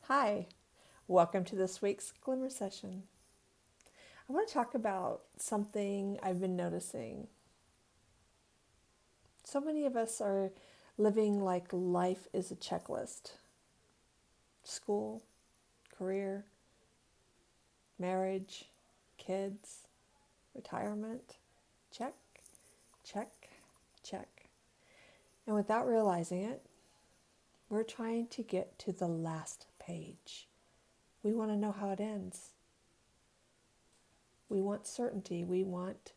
Hi, welcome to this week's Glimmer Session. I want to talk about something I've been noticing. So many of us are living like life is a checklist. School, career, marriage, kids, retirement, check, check, check. And without realizing it, we're trying to get to the last page. We want to know how it ends. We want certainty. We want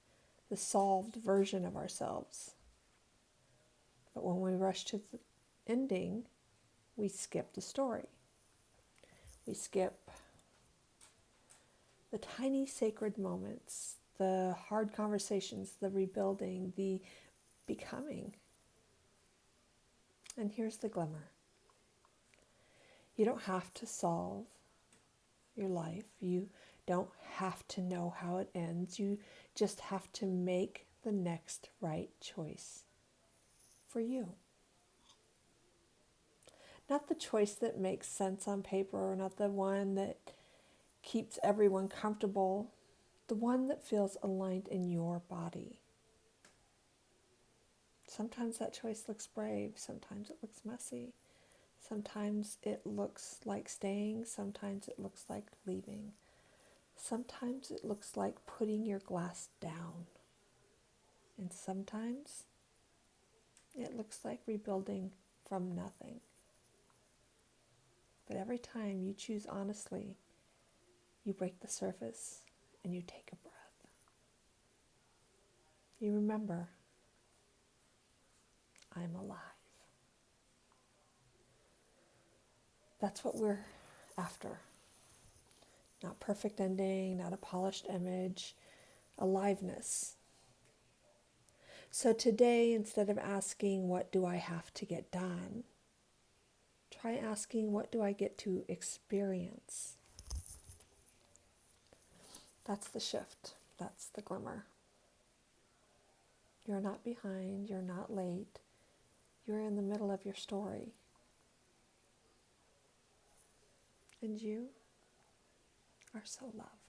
the solved version of ourselves. But when we rush to the ending, we skip the story. We skip the tiny sacred moments, the hard conversations, the rebuilding, the becoming. And here's the glimmer. You don't have to solve your life. You don't have to know how it ends. You just have to make the next right choice for you. Not the choice that makes sense on paper, or not the one that keeps everyone comfortable, the one that feels aligned in your body. Sometimes that choice looks brave, sometimes it looks messy, sometimes it looks like staying, sometimes it looks like leaving, sometimes it looks like putting your glass down, and sometimes it looks like rebuilding from nothing. But every time you choose honestly, you break the surface and you take a breath. You remember, I'm alive. That's what we're after. Not perfect ending, not a polished image, aliveness. So today, instead of asking, what do I have to get done? Try asking, what do I get to experience? That's the shift. That's the glimmer. You're not behind. You're not late. You're in the middle of your story. And you are so loved.